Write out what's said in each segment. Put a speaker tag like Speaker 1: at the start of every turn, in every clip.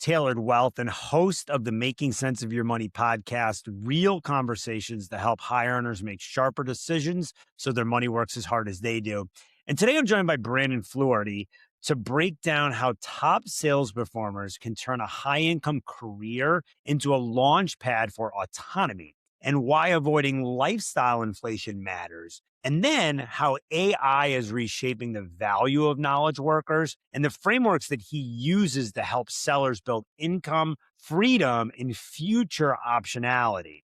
Speaker 1: Tailored Wealth and host of the Making Sense of Your Money podcast, real conversations that help high earners make sharper decisions so their money works as hard as they do. And today I'm joined by Brandon Fluharty to break down how top sales performers can turn a high-income career into a launch pad for autonomy, and why avoiding lifestyle inflation matters. And then how AI is reshaping the value of knowledge workers and the frameworks that he uses to help sellers build income, freedom, and future optionality.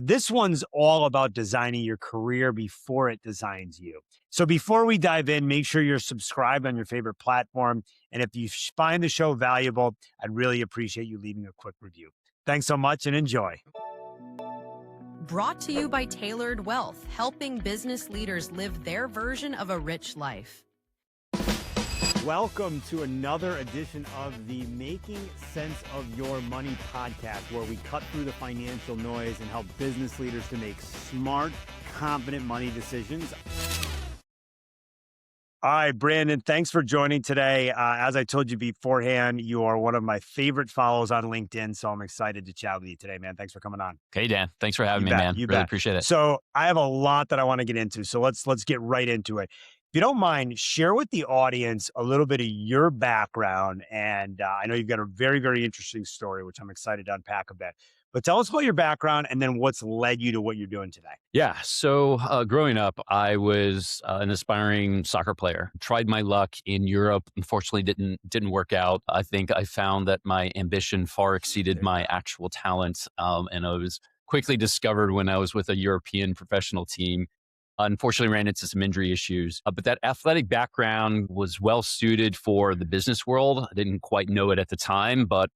Speaker 1: This one's all about designing your career before it designs you. So before we dive in, make sure you're subscribed on your favorite platform. And if you find the show valuable, I'd really appreciate you leaving a quick review. Thanks so much and enjoy.
Speaker 2: Brought to you by Tailored Wealth, helping business leaders live their version of a rich life.
Speaker 1: Welcome to another edition of the Making Sense of Your Money podcast, where we cut through the financial noise and help business leaders to make smart, confident money decisions. All right, Brandon, thanks for joining today. As I told you beforehand, you are one of my favorite follows on LinkedIn, so I'm excited to chat with you today, man. Thanks for coming on.
Speaker 3: Hey, Dan. Thanks for having me, man.
Speaker 1: You
Speaker 3: really
Speaker 1: bet.
Speaker 3: appreciate it.
Speaker 1: So I have a lot that I want to get into, so let's get right into it. If you don't mind, share with the audience a little bit of your background, and I know you've got a very, very interesting story, which I'm excited to unpack a bit. But tell us about your background and then what's led you to what you're doing today.
Speaker 3: Yeah. So growing up, I was an aspiring soccer player. Tried my luck in Europe. Unfortunately, didn't work out. I think I found that my ambition far exceeded my actual talent, and I was quickly discovered when I was with a European professional team. Unfortunately, ran into some injury issues, but that athletic background was well suited for the business world. I didn't quite know it at the time, but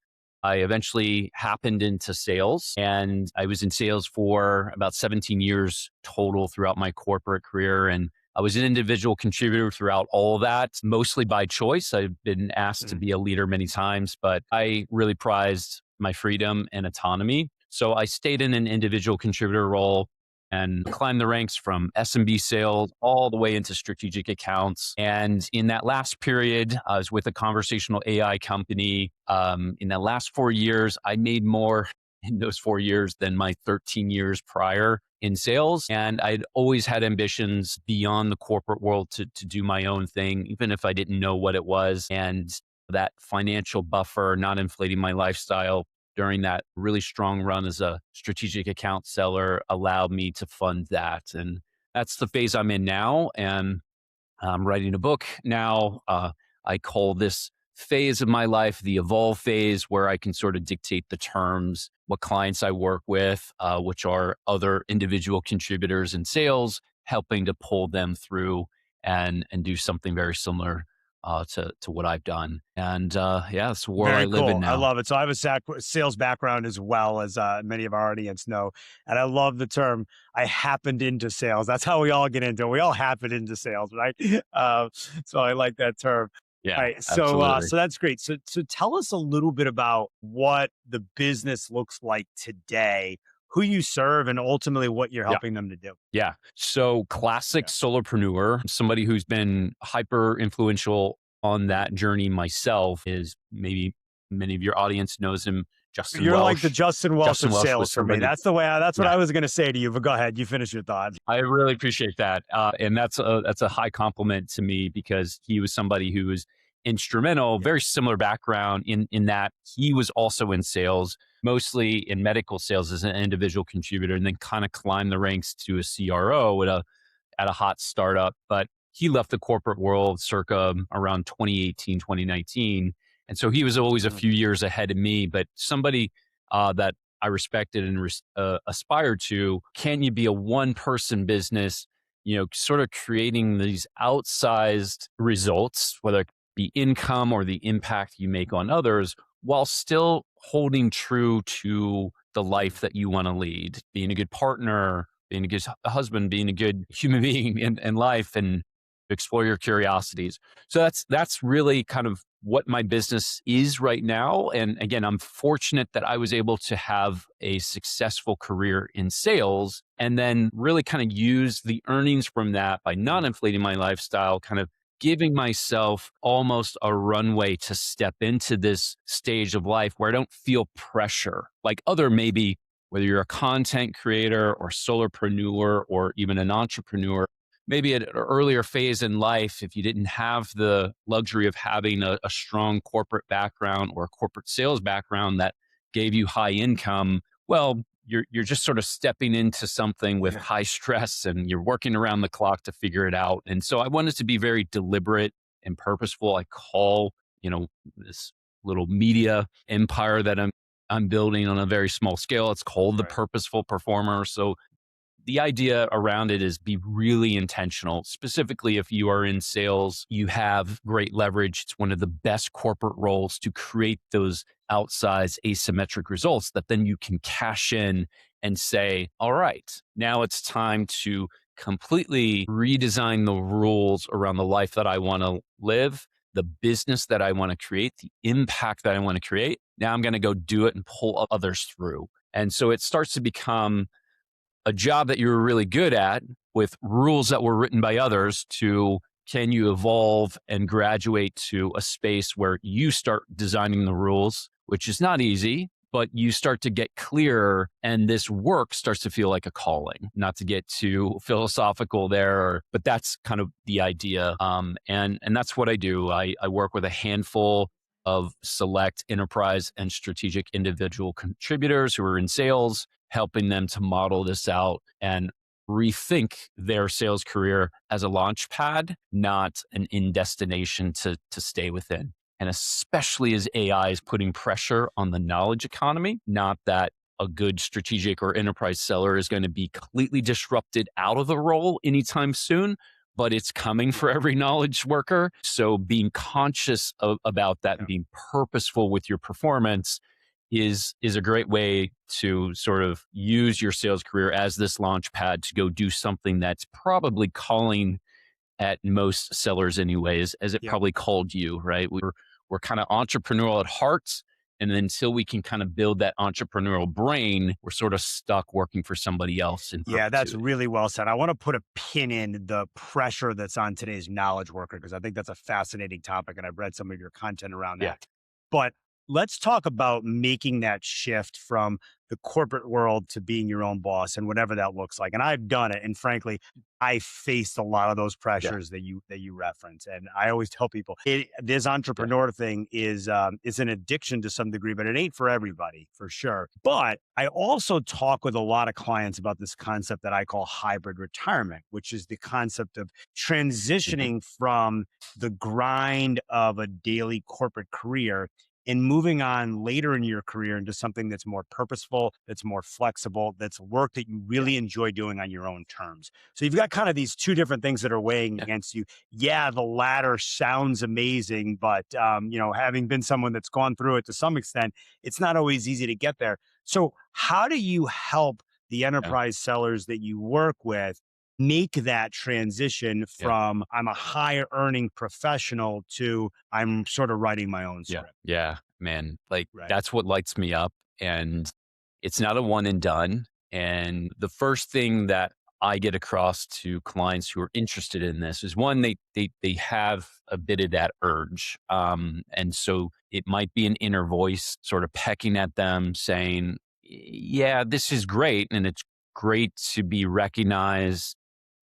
Speaker 3: I eventually happened into sales, and I was in sales for about 17 years total throughout my corporate career. And I was an individual contributor throughout all of that, mostly by choice. I've been asked to be a leader many times, but I really prized my freedom and autonomy. So I stayed in an individual contributor role and climbed the ranks from SMB sales all the way into strategic accounts. And in that last period, I was with a conversational AI company. In the last 4 years, I made more in those 4 years than my 13 years prior in sales. And I'd always had ambitions beyond the corporate world to do my own thing, even if I didn't know what it was. And that financial buffer, not inflating my lifestyle, during that really strong run as a strategic account seller allowed me to fund that. And that's the phase I'm in now. And I'm writing a book now. I call this phase of my life the evolve phase, where I can sort of dictate the terms, what clients I work with, which are other individual contributors in sales, helping to pull them through and do something very similar to what I've done. And yeah, that's where
Speaker 1: Very
Speaker 3: I live in
Speaker 1: cool.
Speaker 3: now.
Speaker 1: I love it. So I have a sales background as well, as many of our audience know. And I love the term, I happened into sales. That's how we all get into it. We all happen into sales, right? So I like that term.
Speaker 3: Yeah,
Speaker 1: All right. So
Speaker 3: absolutely.
Speaker 1: so that's great. So tell us a little bit about what the business looks like today, who you serve, and ultimately what you're helping them to do.
Speaker 3: Yeah. So classic solopreneur, somebody who's been hyper influential on that journey myself is maybe many of your audience knows him, Justin
Speaker 1: You're
Speaker 3: Welsh.
Speaker 1: like the Justin Welsh
Speaker 3: Justin
Speaker 1: of
Speaker 3: Welsh
Speaker 1: sales
Speaker 3: was
Speaker 1: for me.
Speaker 3: somebody-
Speaker 1: That's what I was going to say to you, but go ahead. You finish your thought.
Speaker 3: I really appreciate that. And that's a high compliment to me, because he was somebody who was instrumental, very similar background in that he was also in sales, mostly in medical sales as an individual contributor, and then kind of climbed the ranks to a CRO at a hot startup. But he left the corporate world circa around 2018, 2019. And so he was always a few years ahead of me, but somebody that I respected and aspired to. Can you be a one-person business, sort of creating these outsized results, whether it be income or the impact you make on others, while still holding true to the life that you want to lead, being a good partner, being a good husband, being a good human being in life, and explore your curiosities. So that's really kind of what my business is right now. And again, I'm fortunate that I was able to have a successful career in sales, and then really kind of use the earnings from that by not inflating my lifestyle, kind of giving myself almost a runway to step into this stage of life where I don't feel pressure like other maybe, whether you're a content creator or solopreneur or even an entrepreneur, maybe at an earlier phase in life, if you didn't have the luxury of having a strong corporate background or a corporate sales background that gave you high income, well, you're just sort of stepping into something with high stress and you're working around the clock to figure it out. And so I wanted to be very deliberate and purposeful. I call, this little media empire that I'm building on a very small scale. It's called the Purposeful Performer. So the idea around it is be really intentional. Specifically, if you are in sales, you have great leverage. It's one of the best corporate roles to create those outsized asymmetric results that then you can cash in and say, all right, now it's time to completely redesign the rules around the life that I want to live, the business that I want to create, the impact that I want to create. Now I'm going to go do it and pull others through. And so it starts to become a job that you were really good at with rules that were written by others to can you evolve and graduate to a space where you start designing the rules, which is not easy, but you start to get clearer and this work starts to feel like a calling. Not to get too philosophical there, but that's kind of the idea. And that's what I do. I work with a handful of select enterprise and strategic individual contributors who are in sales, helping them to model this out and rethink their sales career as a launch pad, not an in destination to stay within. And especially as AI is putting pressure on the knowledge economy, not that a good strategic or enterprise seller is going to be completely disrupted out of the role anytime soon, but it's coming for every knowledge worker. So being conscious about that and being purposeful with your performance is a great way to sort of use your sales career as this launch pad to go do something that's probably calling at most sellers anyways, as it probably called you, right? We're kind of entrepreneurial at heart. And until we can kind of build that entrepreneurial brain, we're sort of stuck working for somebody else.
Speaker 1: Yeah, that's really well said. I want to put a pin in the pressure that's on today's knowledge worker, because I think that's a fascinating topic. And I've read some of your content around that. But let's talk about making that shift from the corporate world to being your own boss and whatever that looks like. And I've done it. And frankly, I faced a lot of those pressures that you reference. And I always tell people this entrepreneur thing is an addiction to some degree, but it ain't for everybody, for sure. But I also talk with a lot of clients about this concept that I call hybrid retirement, which is the concept of transitioning from the grind of a daily corporate career and moving on later in your career into something that's more purposeful, that's more flexible, that's work that you really enjoy doing on your own terms. So you've got kind of these two different things that are weighing against you. Yeah, the latter sounds amazing, but having been someone that's gone through it to some extent, it's not always easy to get there. So how do you help the enterprise sellers that you work with make that transition from I'm a higher earning professional to I'm sort of writing my own script?
Speaker 3: Yeah, man. That's what lights me up. And it's not a one and done. And the first thing that I get across to clients who are interested in this is one, they have a bit of that urge. And so it might be an inner voice sort of pecking at them saying, yeah, this is great. And it's great to be recognized,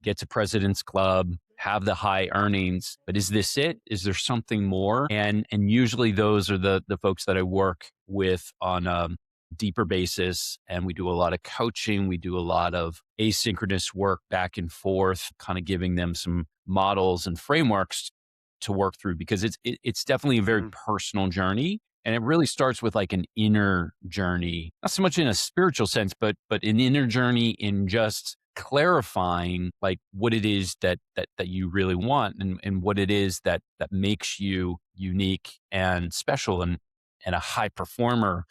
Speaker 3: get to President's Club, have the high earnings, but is this it? Is there something more? And usually those are the folks that I work with on a deeper basis. And we do a lot of coaching. We do a lot of asynchronous work back and forth, kind of giving them some models and frameworks to work through, because it's definitely a very personal journey. And it really starts with like an inner journey, not so much in a spiritual sense, but an inner journey in just clarifying like what it is that you really want and what it is that makes you unique and special and a high performer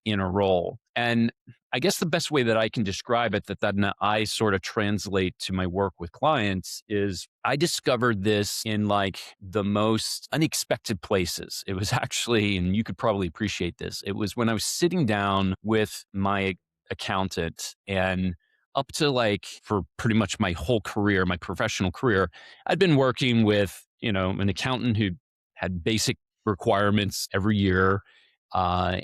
Speaker 3: in a role. And I guess the best way that I can describe it that I sort of translate to my work with clients is I discovered this in like the most unexpected places. It was actually, and you could probably appreciate this, it was when I was sitting down with my accountant, and up to like for pretty much my whole career, my professional career, I'd been working with an accountant who had basic requirements every year. Uh,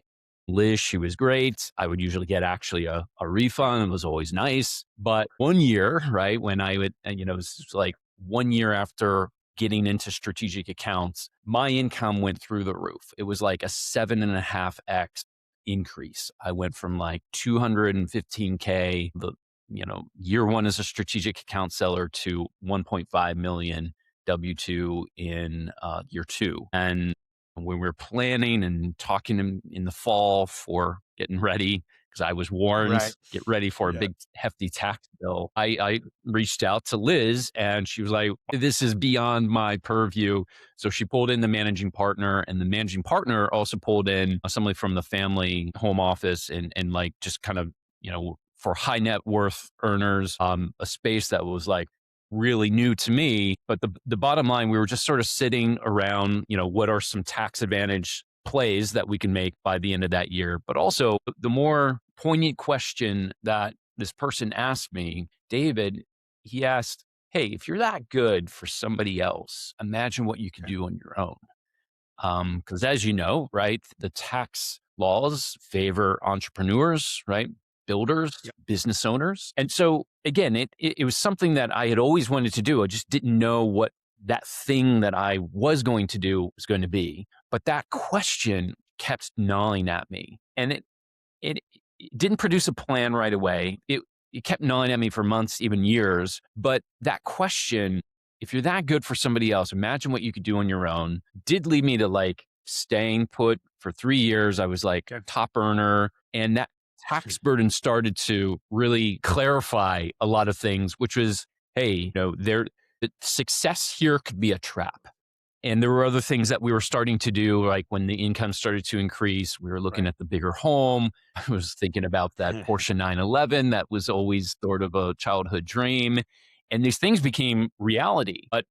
Speaker 3: Liz, she was great. I would usually get actually a refund. It was always nice. But one year, right, when I would, it was like 1 year after getting into strategic accounts, my income went through the roof. It was like a 7.5x increase. I went from like 215K, year one as a strategic account seller to 1.5 million W2 in year two. And when we were planning and talking in the fall for getting ready, because I was warned,
Speaker 1: Right.
Speaker 3: get ready for a
Speaker 1: Yeah.
Speaker 3: big hefty tax bill, I reached out to Liz and she was like, this is beyond my purview. So she pulled in the managing partner, and the managing partner also pulled in somebody from the family home office and like just kind of, for high net worth earners, a space that was like really new to me. But the bottom line, we were just sort of sitting around, what are some tax advantage plays that we can make by the end of that year. But also the more poignant question that this person asked me, David, he asked, hey, if you're that good for somebody else, imagine what you could
Speaker 1: Okay.
Speaker 3: do on your own. Because as you know, right, the tax laws favor entrepreneurs, right? Builders,
Speaker 1: Yep.
Speaker 3: business owners. And so again, it was something that I had always wanted to do. I just didn't know what that thing that I was going to do was going to be. But that question kept gnawing at me. And it didn't produce a plan right away. It kept gnawing at me for months, even years. But that question, if you're that good for somebody else, imagine what you could do on your own, did lead me to like staying put for 3 years. I was like
Speaker 1: Okay.
Speaker 3: top earner, and that tax burden started to really clarify a lot of things, which was, hey, the success here could be a trap. And there were other things that we were starting to do, like when the income started to increase, we were looking
Speaker 1: Right.
Speaker 3: at the bigger home. I was thinking about that Porsche 911 that was always sort of a childhood dream. And these things became reality. But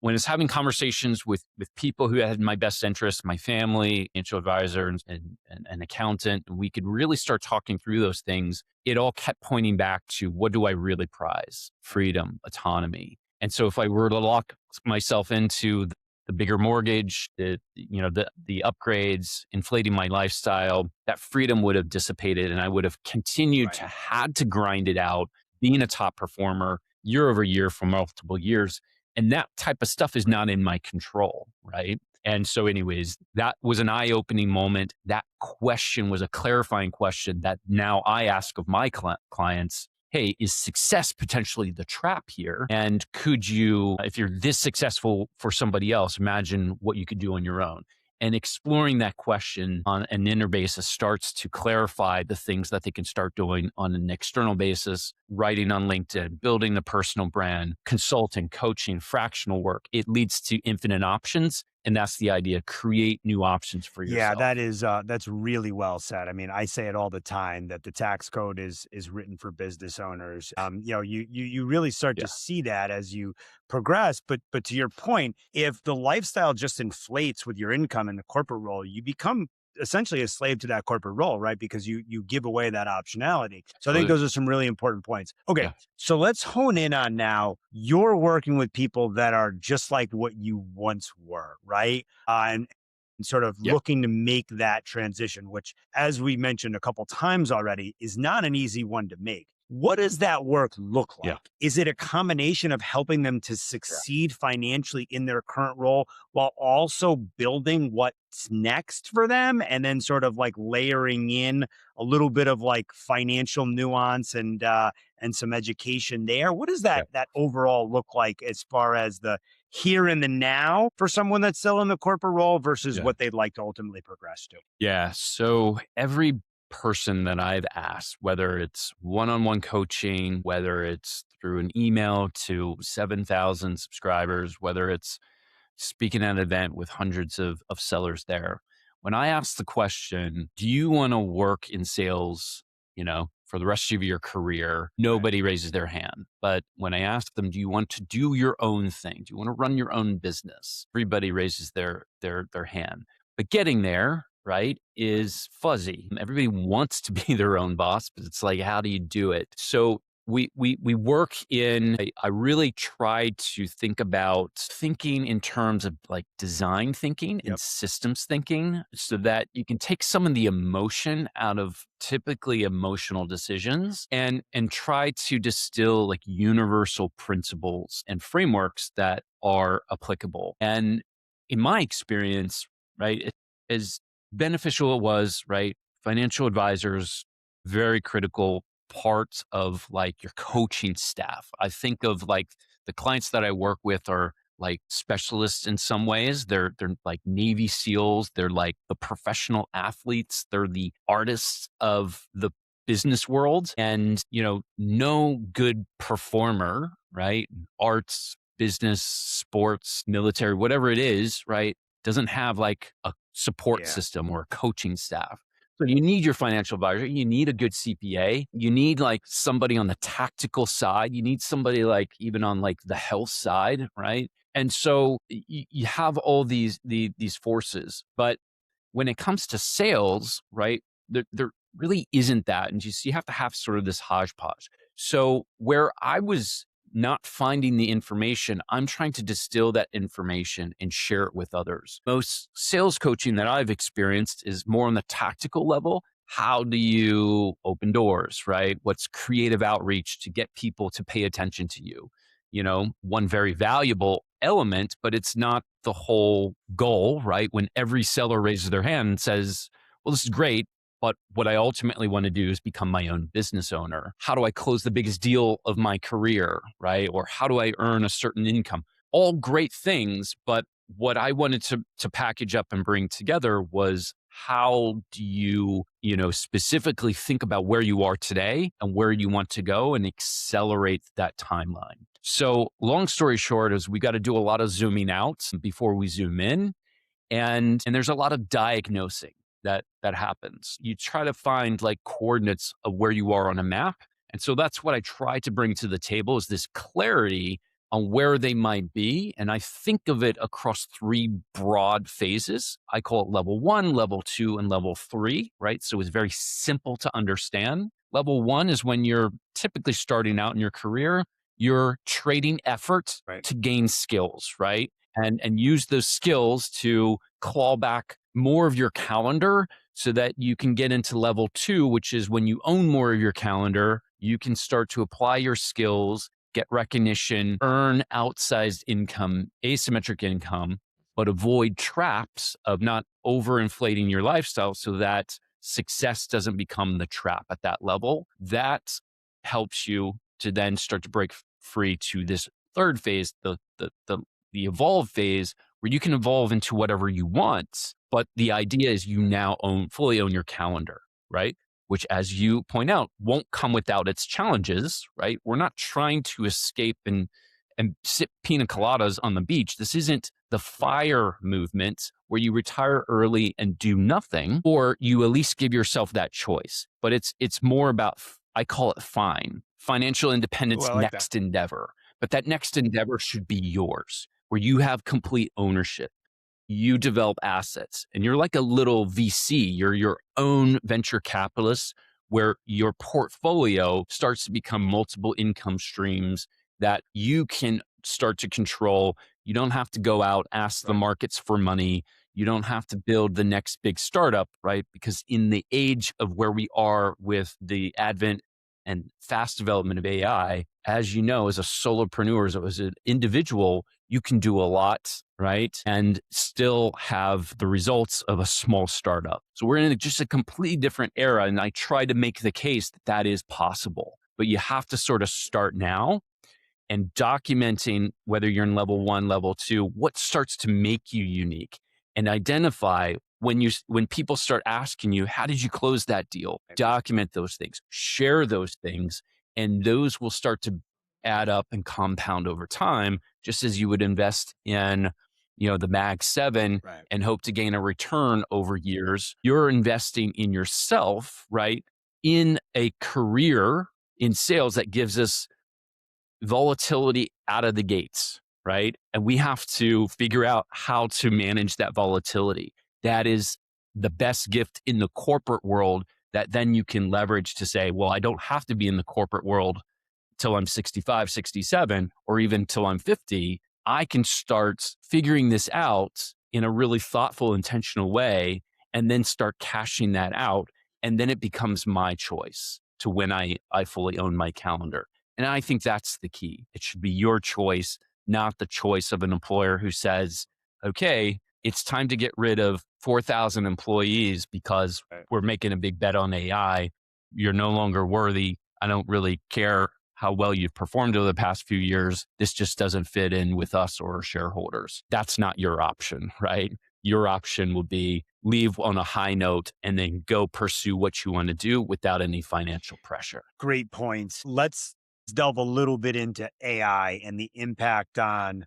Speaker 3: when I was having conversations with people who had my best interest, my family, financial advisor, and an accountant, and we could really start talking through those things. It all kept pointing back to, what do I really prize? Freedom, autonomy. And so if I were to lock myself into the bigger mortgage, the upgrades, inflating my lifestyle, that freedom would have dissipated, and I would have continued
Speaker 1: Right.
Speaker 3: to had to grind it out, being a top performer year over year for multiple years. And that type of stuff is not in my control, right? And so anyways, that was an eye-opening moment. That question was a clarifying question that now I ask of my clients, hey, is success potentially the trap here? And could you, if you're this successful for somebody else, imagine what you could do on your own? And exploring that question on an inner basis starts to clarify the things that they can start doing on an external basis, writing on LinkedIn, building the personal brand, consulting, coaching, fractional work. It leads to infinite options. And that's the idea. Create new options for
Speaker 1: Yeah,
Speaker 3: yourself.
Speaker 1: that's really well said. I mean, I say it all the time that the tax code is written for business owners. You really start
Speaker 3: Yeah.
Speaker 1: to see that as you progress. But to your point, if the lifestyle just inflates with your income in the corporate role, you become essentially a slave to that corporate role, right? Because you give away that optionality. So I think
Speaker 3: Absolutely.
Speaker 1: those are some really important points. Okay,
Speaker 3: Yeah.
Speaker 1: so let's hone in on now. You're working with people that are just like what you once were, right? And sort of
Speaker 3: Yeah.
Speaker 1: looking to make that transition, which, as we mentioned a couple times already, is not an easy one to make. What does that work look
Speaker 3: Yeah.
Speaker 1: like? Is it a combination of helping them to
Speaker 3: Yeah.
Speaker 1: succeed financially in their current role while also building what's next for them, and then sort of like layering in a little bit of like financial nuance and some education there? What does
Speaker 3: Yeah.
Speaker 1: that overall look like as far as the here and the now for someone that's still in the corporate role versus
Speaker 3: Yeah.
Speaker 1: what they'd like to ultimately progress to?
Speaker 3: Yeah. So every person that I've asked, whether it's one-on-one coaching, whether it's through an email to 7,000 subscribers, whether it's speaking at an event with hundreds of sellers there, when I ask the question, do you want to work in sales, for the rest of your career? Nobody raises their hand. But when I ask them, do you want to do your own thing? Do you want to run your own business? Everybody raises their hand. But getting there, right, is fuzzy. Everybody wants to be their own boss, but it's like, how do you do it? So we work in, I really try to think about thinking in terms of like design thinking and
Speaker 1: Yep.
Speaker 3: systems thinking so that you can take some of the emotion out of typically emotional decisions and try to distill like universal principles and frameworks that are applicable. And in my experience, right, as beneficial it was, right, financial advisors, very critical part of like your coaching staff. I think of like the clients that I work with are like specialists in some ways. They're like Navy SEALs. They're like the professional athletes. They're the artists of the business world. And, no good performer, right? Arts, business, sports, military, whatever it is, right? Doesn't have like a support
Speaker 1: Yeah.
Speaker 3: system or a coaching staff. So you need your financial advisor. You need a good CPA. You need like somebody on the tactical side. You need somebody like even on like the health side, right? And so you have all these forces. But when it comes to sales, right, there really isn't that. And you have to have sort of this hodgepodge. So where I was not finding the information, I'm trying to distill that information and share it with others. Most sales coaching that I've experienced is more on the tactical level. How do you open doors, right? What's creative outreach to get people to pay attention to you? One very valuable element, but it's not the whole goal, right? When every seller raises their hand and says, well, this is great, but what I ultimately want to do is become my own business owner. How do I close the biggest deal of my career, right? Or how do I earn a certain income? All great things, but what I wanted to package up and bring together was how do you, specifically think about where you are today and where you want to go and accelerate that timeline. So long story short is we got to do a lot of zooming out before we zoom in. And there's a lot of diagnosing that happens. You try to find like coordinates of where you are on a map. And so that's what I try to bring to the table is this clarity on where they might be. And I think of it across three broad phases. I call it level 1, level 2, and level 3, right? So it's very simple to understand. Level 1 is when you're typically starting out in your career, you're trading effort
Speaker 1: Right.
Speaker 3: to gain skills, right? And use those skills to claw back more of your calendar so that you can get into level 2, which is when you own more of your calendar, you can start to apply your skills, get recognition, earn outsized income, asymmetric income, but avoid traps of not overinflating your lifestyle so that success doesn't become the trap at that level. That helps you to then start to break free to this third phase, the evolve phase, where you can evolve into whatever you want. But the idea is you now fully own your calendar, right? Which, as you point out, won't come without its challenges, right? We're not trying to escape and sip pina coladas on the beach. This isn't the FIRE movement where you retire early and do nothing, or you at least give yourself that choice. But it's more about, I call it FINE, financial independence
Speaker 1: Ooh, I like
Speaker 3: next endeavor. But that next endeavor should be yours, where you have complete ownership. You develop assets and you're like a little VC. You're your own venture capitalist where your portfolio starts to become multiple income streams that you can start to control. You don't have to go out, ask the markets for money. You don't have to build the next big startup, right? Because in the age of where we are with the advent and fast development of AI, as you know, as a solopreneur, as an individual, you can do a lot, right? And still have the results of a small startup. So we're in just a completely different era. And I try to make the case that that is possible, but you have to sort of start now and documenting whether you're in level 1, level 2, what starts to make you unique and identify when people start asking you, how did you close that deal? Document those things, share those things, and those will start to add up and compound over time, just as you would invest in, the Mag 7 and hope to gain a return over years. You're investing in yourself, right? In a career in sales that gives us volatility out of the gates, right? And we have to figure out how to manage that volatility. That is the best gift in the corporate world that then you can leverage to say, well, I don't have to be in the corporate world till I'm 65, 67, or even till I'm 50, I can start figuring this out in a really thoughtful, intentional way, and then start cashing that out. And then it becomes my choice to when I fully own my calendar. And I think that's the key. It should be your choice, not the choice of an employer who says, okay, it's time to get rid of 4,000 employees because we're making a big bet on AI. You're no longer worthy. I don't really care how well you've performed over the past few years. This just doesn't fit in with us or our shareholders. That's not your option, right? Your option will be leave on a high note and then go pursue what you want to do without any financial pressure.
Speaker 1: Great points. Let's delve a little bit into AI and the impact on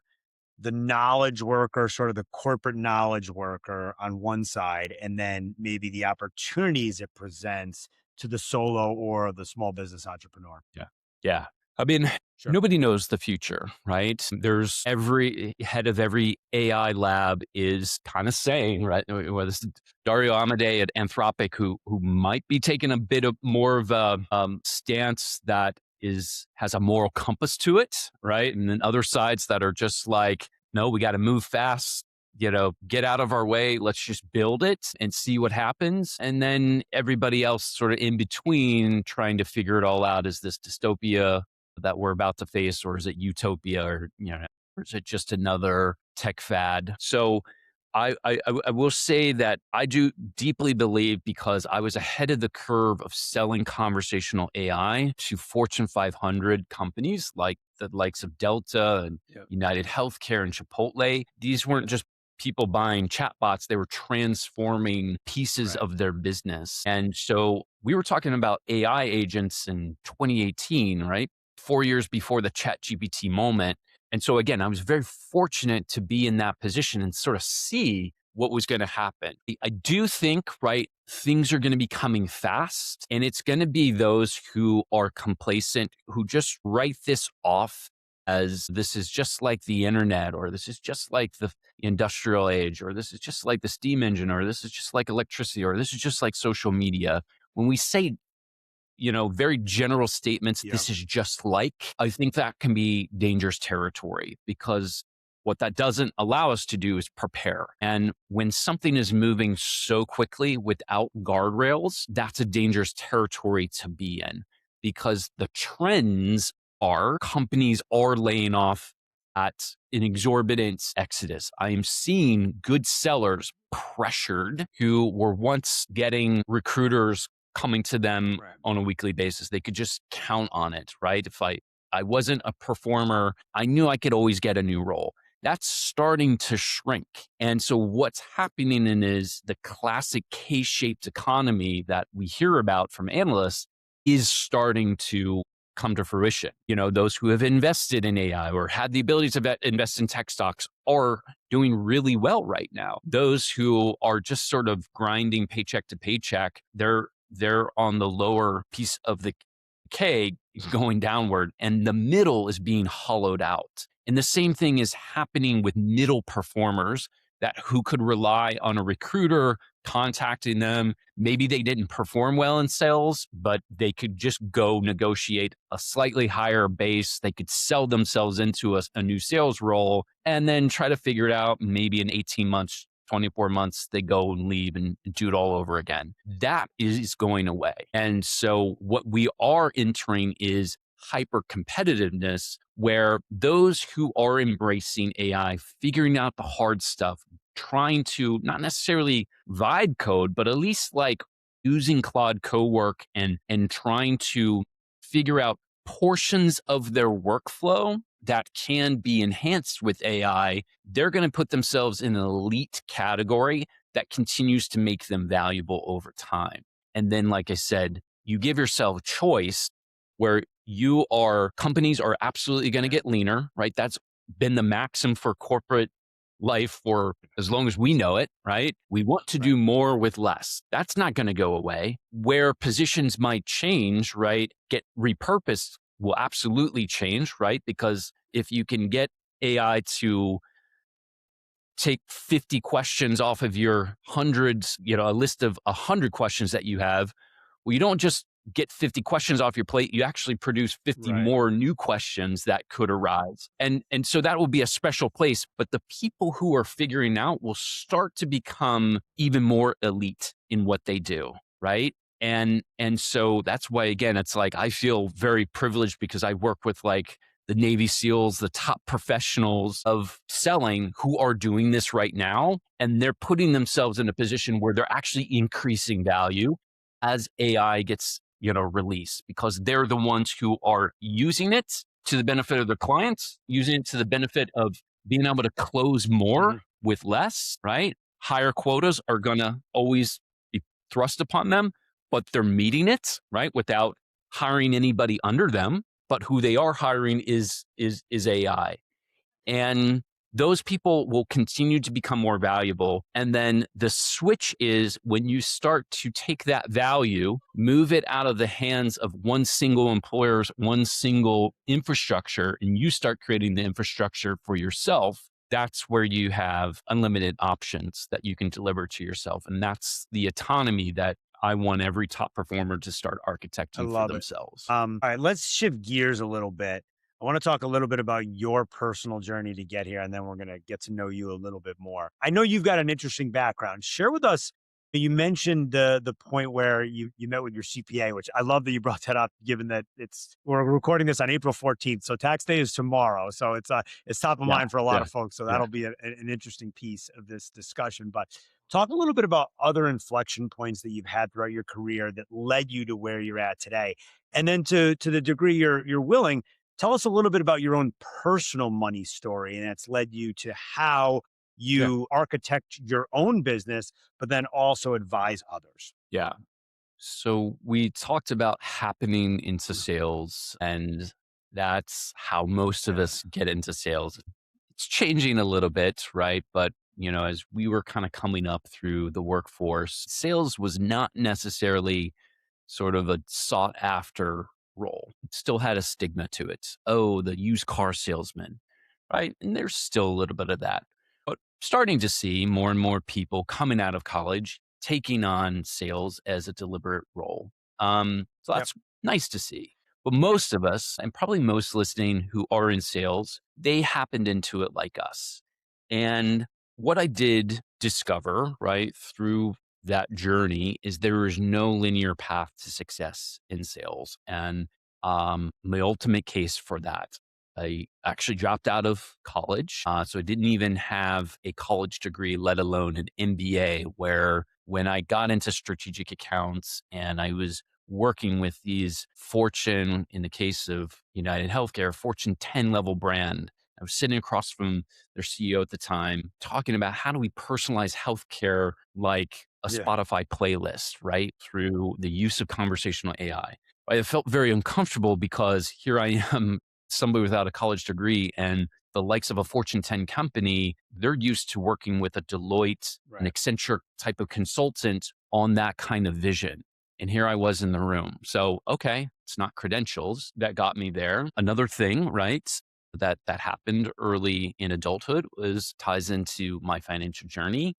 Speaker 1: the knowledge worker, sort of the corporate knowledge worker on one side, and then maybe the opportunities it presents to the solo or the small business entrepreneur.
Speaker 3: Yeah. Yeah. I mean,
Speaker 1: Sure.
Speaker 3: nobody knows the future, right? There's every head of every AI lab is kind of saying, right? Whether it's Dario Amodei at Anthropic, who might be taking a bit of more of a stance that has a moral compass to it, right? And then other sides that are just like, no, we got to move fast. Get out of our way. Let's just build it and see what happens. And then everybody else sort of in between trying to figure it all out. Is this dystopia that we're about to face, or is it utopia, or is it just another tech fad? So I will say that I do deeply believe, because I was ahead of the curve of selling conversational AI to Fortune 500 companies like the likes of Delta and United Healthcare and Chipotle. These weren't just people buying chatbots, they were transforming pieces of their business. And so we were talking about AI agents in 2018, right? 4 years before the ChatGPT moment. And so again, I was very fortunate to be in that position and sort of see what was going to happen. I do think, right, things are going to be coming fast, and it's going to be those who are complacent, who just write this off as this is just like the internet, or this is just like the industrial age, or this is just like the steam engine, or this is just like electricity, or this is just like social media. When we say very general statements, this is just like, I think that can be dangerous territory, because what that doesn't allow us to do is prepare. And when something is moving so quickly without guardrails, that's a dangerous territory to be in, because the trends are companies are laying off at an exorbitant exodus. I am seeing good sellers pressured who were once getting recruiters coming to them on a weekly basis. They could just count on it, right? If I wasn't a performer, I knew I could always get a new role. That's starting to shrink. And so what's happening is the classic K-shaped economy that we hear about from analysts is starting to come to fruition. Those who have invested in AI or had the ability to invest in tech stocks are doing really well right now. Those who are just sort of grinding paycheck to paycheck, they're on the lower piece of the K going downward, and the middle is being hollowed out. And the same thing is happening with middle performers who could rely on a recruiter contacting them. Maybe they didn't perform well in sales, but they could just go negotiate a slightly higher base. They could sell themselves into a new sales role and then try to figure it out. Maybe in 18 months, 24 months, they go and leave and do it all over again. That is going away. And so what we are entering is hyper competitiveness, where those who are embracing AI, figuring out the hard stuff, trying to not necessarily vibe code, but at least like using Claude Cowork and trying to figure out portions of their workflow that can be enhanced with AI, they're going to put themselves in an elite category that continues to make them valuable over time. And then, like I said, you give yourself choice where companies are absolutely going to get leaner, right? That's been the maxim for corporate life for as long as we know it, right? We want to do more with less. That's not going to go away. Where positions might change, right? Get repurposed will absolutely change, right? Because if you can get AI to take 50 questions off of your hundreds, a list of 100 questions that you have, well, you don't just get 50 questions off your plate, you actually produce 50
Speaker 1: Right.
Speaker 3: more new questions that could arise. And so that will be a special place. But the people who are figuring out will start to become even more elite in what they do, right? And so that's why, again, it's like I feel very privileged because I work with like the Navy SEALs, the top professionals of selling who are doing this right now. And they're putting themselves in a position where they're actually increasing value as AI gets, released, because they're the ones who are using it to the benefit of their clients, using it to the benefit of being able to close more
Speaker 1: Mhm.
Speaker 3: with less, right? Higher quotas are going to always be thrust upon them, but they're meeting it, right? Without hiring anybody under them, but who they are hiring is AI. And those people will continue to become more valuable. And then the switch is when you start to take that value, move it out of the hands of one single employer's one single infrastructure, and you start creating the infrastructure for yourself. That's where you have unlimited options that you can deliver to yourself. And that's the autonomy that I want every top performer to start
Speaker 1: I
Speaker 3: architecting for
Speaker 1: love it.
Speaker 3: themselves.
Speaker 1: All right, let's shift gears a little bit. I want to talk a little bit about your personal journey to get here, and then we're going to get to know you a little bit more. I know you've got an interesting background. Share with us. You mentioned the point where you met with your CPA, which I love that you brought that up, given that we're recording this on April 14th, so tax day is tomorrow. So it's top of
Speaker 3: Yeah,
Speaker 1: mind for a lot
Speaker 3: yeah,
Speaker 1: of folks. So
Speaker 3: yeah.
Speaker 1: that'll be an interesting piece of this discussion. But talk a little bit about other inflection points that you've had throughout your career that led you to where you're at today. And then to the degree you're willing, tell us a little bit about your own personal money story, and that's led you to how
Speaker 3: Yeah.
Speaker 1: you architect your own business, but then also advise others.
Speaker 3: Yeah. So we talked about happening into sales, and that's how most of
Speaker 1: Yeah.
Speaker 3: us get into sales. It's changing a little bit, right? But, as we were kind of coming up through the workforce, sales was not necessarily sort of a sought after role. It still had a stigma to it. Oh, the used car salesman, right? And there's still a little bit of that. But starting to see more and more people coming out of college taking on sales as a deliberate role. So
Speaker 1: Yep.
Speaker 3: that's nice to see. But most of us, and probably most listening who are in sales, they happened into it like us. And what I did discover, right, through that journey is there is no linear path to success in sales. And my ultimate case for that, I actually dropped out of college. So I didn't even have a college degree, let alone an MBA, where when I got into strategic accounts and I was working with these Fortune, in the case of United Healthcare, Fortune 10 level brand, I was sitting across from their CEO at the time, talking about how do we personalize healthcare like a
Speaker 1: Yeah.
Speaker 3: Spotify playlist, right? Through the use of conversational AI. I felt very uncomfortable because here I am, somebody without a college degree, and the likes of a Fortune 10 company, they're used to working with a Deloitte, an
Speaker 1: Right.
Speaker 3: Accenture type of consultant on that kind of vision. And here I was in the room. So, okay, it's not credentials that got me there. Another thing, right? That happened early in adulthood was ties into my financial journey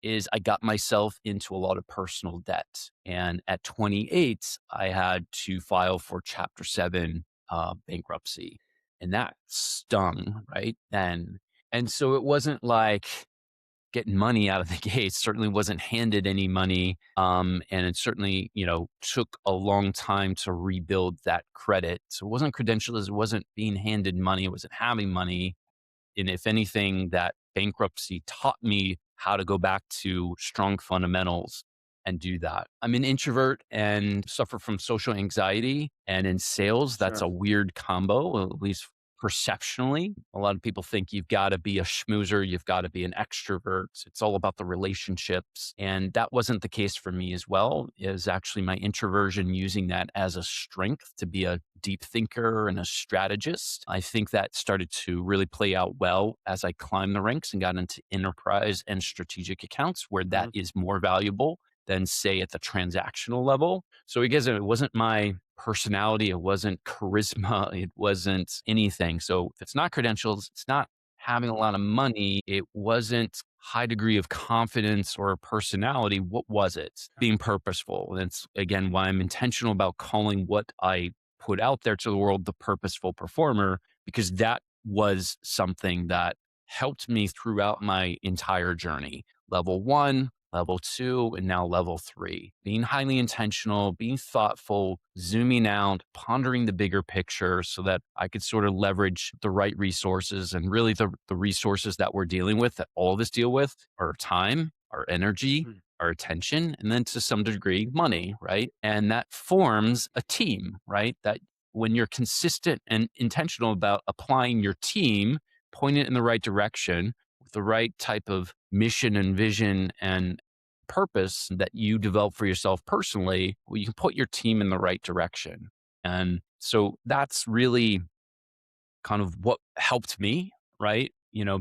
Speaker 3: is I got myself into a lot of personal debt. And at 28, I had to file for Chapter 7 bankruptcy. And that stung, right? And so it wasn't like getting money out of the gate, certainly wasn't handed any money. And it certainly, took a long time to rebuild that credit. So it wasn't credentials, it wasn't being handed money, it wasn't having money. And if anything, that bankruptcy taught me how to go back to strong fundamentals and do that. I'm an introvert and suffer from social anxiety. And in sales, that's
Speaker 1: Sure.
Speaker 3: a weird combo, at least perceptionally. A lot of people think you've got to be a schmoozer, you've got to be an extrovert. It's all about the relationships. And that wasn't the case for me as well. It was actually my introversion using that as a strength to be a deep thinker and a strategist. I think that started to really play out well as I climbed the ranks and got into enterprise and strategic accounts where that
Speaker 1: Mhm.
Speaker 3: is more valuable than, say, at the transactional level. So I guess it wasn't my personality, it wasn't charisma, it wasn't anything. So if it's not credentials, it's not having a lot of money, it wasn't high degree of confidence or personality, what was it? Being purposeful. And it's again why I'm intentional about calling what I put out there to the world the purposeful performer, because that was something that helped me throughout my entire journey. Level one, level two, and now level three. Being highly intentional, being thoughtful, zooming out, pondering the bigger picture so that I could sort of leverage the right resources. And really, the resources that we're dealing with, that all of us deal with, are time, our energy,
Speaker 1: Mm.
Speaker 3: our attention, and then to some degree, money, right? And that forms a team, right? That when you're consistent and intentional about applying your team, point it in the right direction with the right type of mission and vision and purpose that you develop for yourself personally, well, you can put your team in the right direction. And so that's really kind of what helped me, right?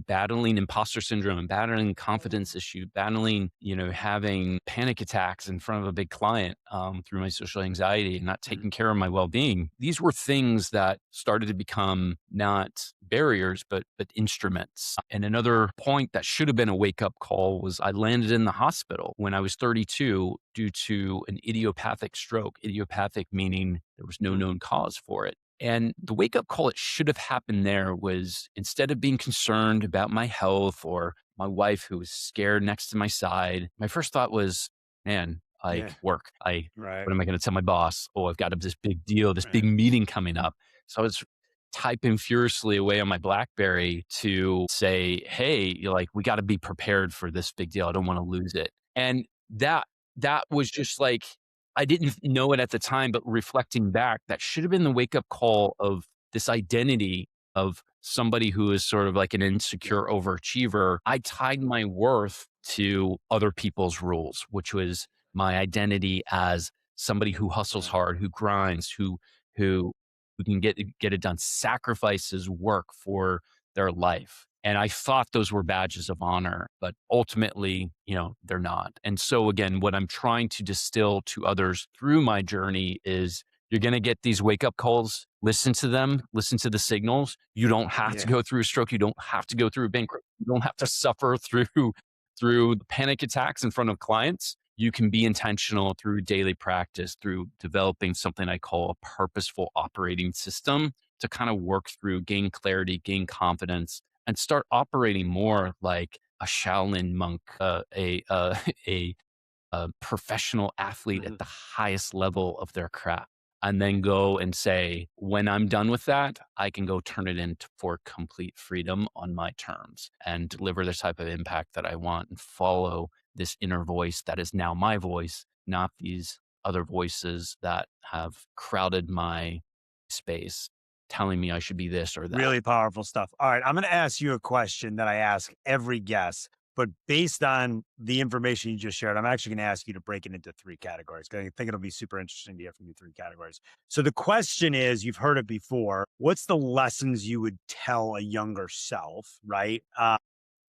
Speaker 3: Battling imposter syndrome and battling confidence issue, battling, having panic attacks in front of a big client through my social anxiety and not
Speaker 1: Mhm.
Speaker 3: taking care of my well-being. These were things that started to become not barriers, but instruments. And another point that should have been a wake-up call was I landed in the hospital when I was 32 due to an idiopathic stroke. Idiopathic meaning there was no
Speaker 1: Mm.
Speaker 3: known cause for it. And the wake up call it should have happened there was, instead of being concerned about my health or my wife who was scared next to my side, my first thought was, man,
Speaker 1: Yeah.
Speaker 3: work.
Speaker 1: Right.
Speaker 3: What am I going to tell my boss? Oh, I've got this big deal, this big
Speaker 1: Right.
Speaker 3: meeting coming up. So I was typing furiously away on my BlackBerry to say, hey, we got to be prepared for this big deal. I don't want to lose it. And that was just like, I didn't know it at the time, but reflecting back, that should have been the wake up call of this identity of somebody who is sort of like an insecure overachiever. I tied my worth to other people's rules, which was my identity as somebody who hustles
Speaker 1: Right.
Speaker 3: hard, who grinds, who who can get it done, sacrifices work for their life. And I thought those were badges of honor, but ultimately, they're not. And so again, what I'm trying to distill to others through my journey is you're going to get these wake up calls, listen to them, listen to the signals. You don't have to
Speaker 1: Yeah.
Speaker 3: go through a stroke. You don't have to go through a bankruptcy. You don't have to suffer through the panic attacks in front of clients. You can be intentional through daily practice, through developing something I call a purposeful operating system to kind of work through, gain clarity, gain confidence, and start operating more like a Shaolin monk, a professional athlete at
Speaker 1: Mhm.
Speaker 3: the highest level of their craft, and then go and say, when I'm done with that, I can go turn it in for complete freedom on my terms and deliver the type of impact that I want and follow this inner voice that is now my voice, not these other voices that have crowded my space telling me I should be this or that.
Speaker 1: Really powerful stuff. All right, I'm going to ask you a question that I ask every guest, but based on the information you just shared, I'm actually going to ask you to break it into three categories. 'Cause I think it'll be super interesting to hear from you three categories. So the question is, you've heard it before. What's the lessons you would tell a younger self, right?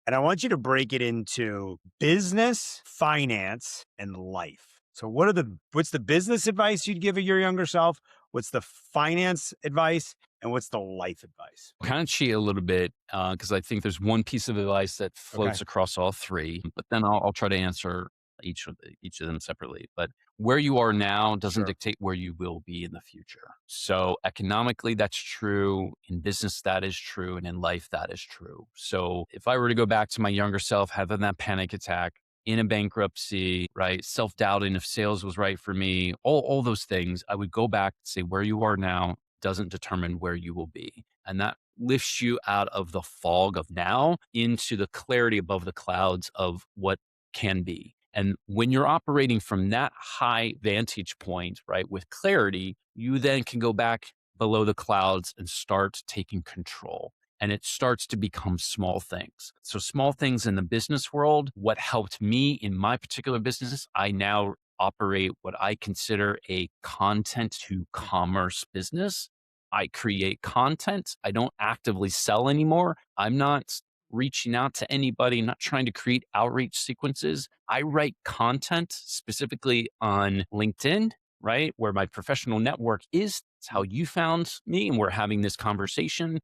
Speaker 1: And I want you to break it into business, finance, and life. So what's the business advice you'd give your younger self? What's the finance advice? And what's the life advice?
Speaker 3: Kind of cheat a little bit because I think there's one piece of advice that
Speaker 1: Okay.
Speaker 3: floats across all three, but then I'll try to answer each of them separately. But where you are now doesn't
Speaker 1: Sure.
Speaker 3: dictate where you will be in the future. So economically, that's true. In business, that is true, and in life, that is true. So if I were to go back to my younger self, having that panic attack, in a bankruptcy, right? Self doubting if sales was right for me, all those things, I would go back and say, where you are now doesn't determine where you will be. And that lifts you out of the fog of now into the clarity above the clouds of what can be. And when you're operating from that high vantage point, right, with clarity, you then can go back below the clouds and start taking control. And it starts to become small things. So, small things in the business world, what helped me in my particular business, I now operate what I consider a content to commerce business. I create content. I don't actively sell anymore. I'm not reaching out to anybody, not trying to create outreach sequences. I write content specifically on LinkedIn, right? Where my professional network is. It's how you found me and we're having this conversation.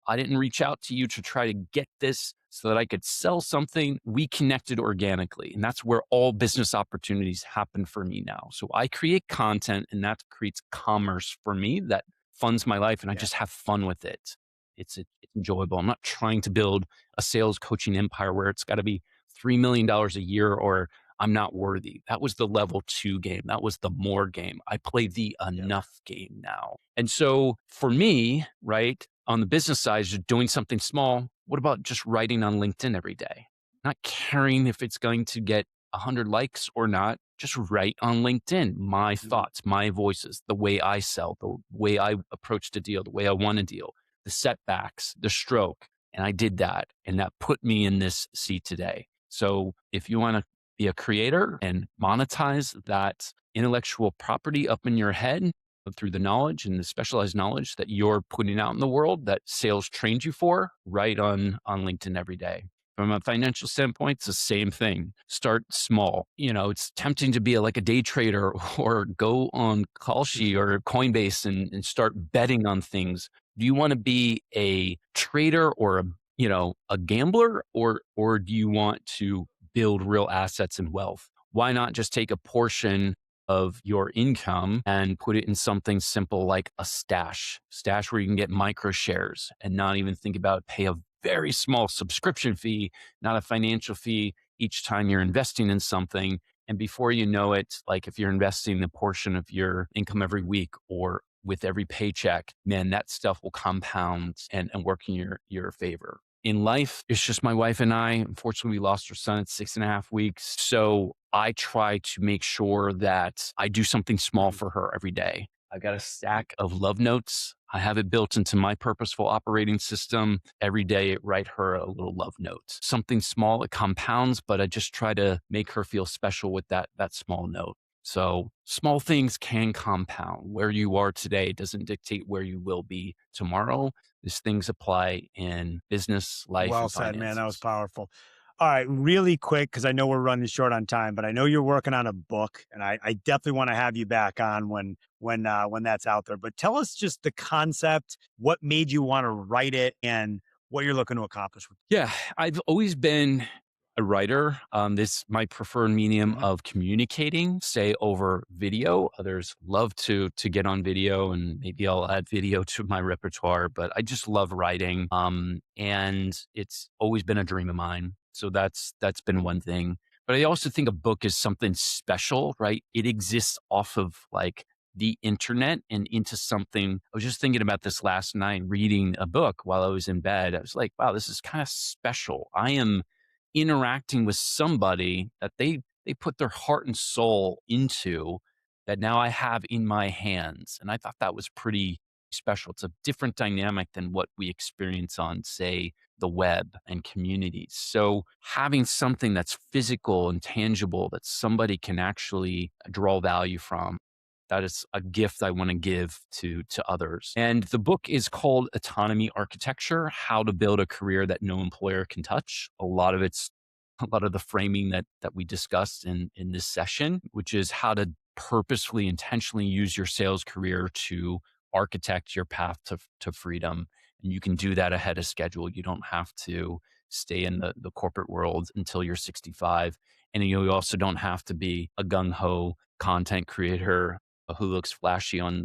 Speaker 3: I didn't reach out to you to try to get this so that I could sell something. We connected organically. And that's where all business opportunities happen for me now. So I create content, and that creates commerce for me that funds my life, and I
Speaker 1: Yeah.
Speaker 3: just have fun with it. It's enjoyable. I'm not trying to build a sales coaching empire where it's got to be $3 million a year or I'm not worthy. That was the level 2 game. That was the more game. I play the
Speaker 1: Yep.
Speaker 3: enough game now. And so for me, right, on the business side, just doing something small. What about just writing on LinkedIn every day? Not caring if it's going to get 100 likes or not. Just write on LinkedIn my
Speaker 1: Mhm.
Speaker 3: thoughts, my voices, the way I sell, the way I approach the deal, the way I want to deal, the setbacks, the stroke. And I did that. And that put me in this seat today. So if you want to be a creator and monetize that intellectual property up in your head through the knowledge and the specialized knowledge that you're putting out in the world that sales trained you for, right on LinkedIn every day. From a financial standpoint, it's the same thing. Start small. It's tempting to be like a day trader or go on Kalshi or Coinbase and start betting on things. Do you want to be a trader or a gambler, or do you want to build real assets and wealth? Why not just take a portion of your income and put it in something simple like a stash where you can get micro shares and not even think about pay a very small subscription fee, not a financial fee each time you're investing in something. And before you know it, like if you're investing a portion of your income every week or with every paycheck, man, that stuff will compound and work in your favor. In life, it's just my wife and I. Unfortunately, we lost our son at 6.5 weeks. So I try to make sure that I do something small
Speaker 1: Mhm.
Speaker 3: for her every day. I've got a stack of love notes. I have it built into my purposeful operating system. Every day, I write her a little love note. Something small, it compounds, but I just try to make her feel special with that small note. So small things can compound. Where you are today doesn't dictate where you will be tomorrow. These things apply in business, life,
Speaker 1: Well
Speaker 3: and
Speaker 1: said, man. That was
Speaker 3: finances.
Speaker 1: powerful. All right, really quick, because I know we're running short on time, but I know you're working on a book, and I definitely want to have you back on when that's out there. But tell us just the concept, what made you want to write it, and what you're looking to accomplish with
Speaker 3: Yeah, I've always been a writer. This my preferred medium
Speaker 1: it.
Speaker 3: of communicating, say over video. Others love to get on video, and maybe I'll add video to my repertoire. But I just love writing, and it's always been a dream of mine. So that's been one thing. But I also think a book is something special, right? It exists off of like the internet and into something. I was just thinking about this last night, reading a book while I was in bed. I was like, wow, this is kind of special. I am interacting with somebody that they put their heart and soul into that now I have in my hands. And I thought that was pretty special. It's a different dynamic than what we experience on, say, the web and communities. So having something that's physical and tangible that somebody can actually draw value from, that is a gift I want to give to others. And the book is called Autonomy Architecture: How to Build a Career That No Employer Can Touch. A lot of the framing that we discussed in this session, which is how to purposefully, intentionally use your sales career to architect your path to freedom. And you can do that ahead of schedule. You don't have to stay in the corporate world until you're 65. And you also don't have to be a gung ho content creator who looks flashy on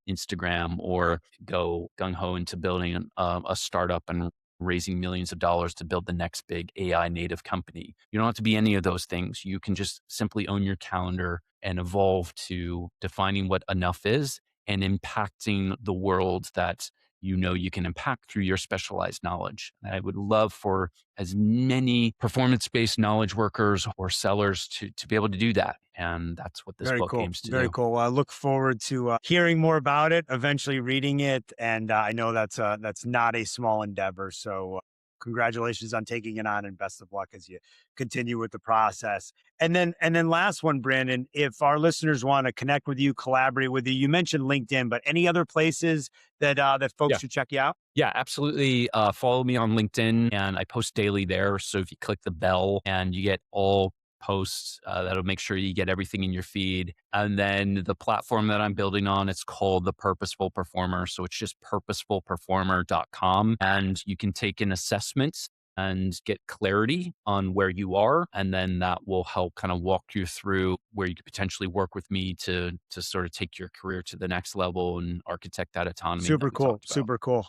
Speaker 3: Instagram, or go gung ho into building a startup and raising millions of dollars to build the next big AI native company. You don't have to be any of those things. You can just simply own your calendar and evolve to defining what enough is and impacting the world that you can impact through your specialized knowledge. And I would love for as many performance-based knowledge workers or sellers to be able to do that. And that's what this
Speaker 1: Very
Speaker 3: book
Speaker 1: cool.
Speaker 3: aims to
Speaker 1: Very
Speaker 3: do.
Speaker 1: cool. Well, I look forward to hearing more about it, eventually reading it, and I know that's not a small endeavor. So, congratulations on taking it on, and best of luck as you continue with the process. And then last one, Brandon. If our listeners want to connect with you, collaborate with you, you mentioned LinkedIn, but any other places that folks
Speaker 3: Yeah.
Speaker 1: should check you out?
Speaker 3: Yeah, absolutely. Follow me on LinkedIn, and I post daily there. So if you click the bell and you get all posts, that'll make sure you get everything in your feed. And then the platform that I'm building on, it's called The Purposeful Performer. So it's just purposefulperformer.com. And you can take an assessment and get clarity on where you are. And then that will help kind of walk you through where you could potentially work with me to sort of take your career to the next level and architect that autonomy that
Speaker 1: Super
Speaker 3: we
Speaker 1: cool.
Speaker 3: talked about.
Speaker 1: Super cool.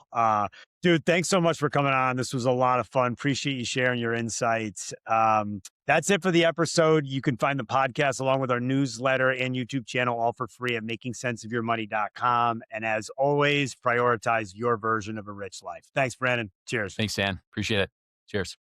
Speaker 1: Dude, thanks so much for coming on. This was a lot of fun. Appreciate you sharing your insights. That's it for the episode. You can find the podcast along with our newsletter and YouTube channel all for free at makingsenseofyourmoney.com. And as always, prioritize your version of a rich life. Thanks, Brandon. Cheers.
Speaker 3: Thanks, Dan. Appreciate it. Cheers.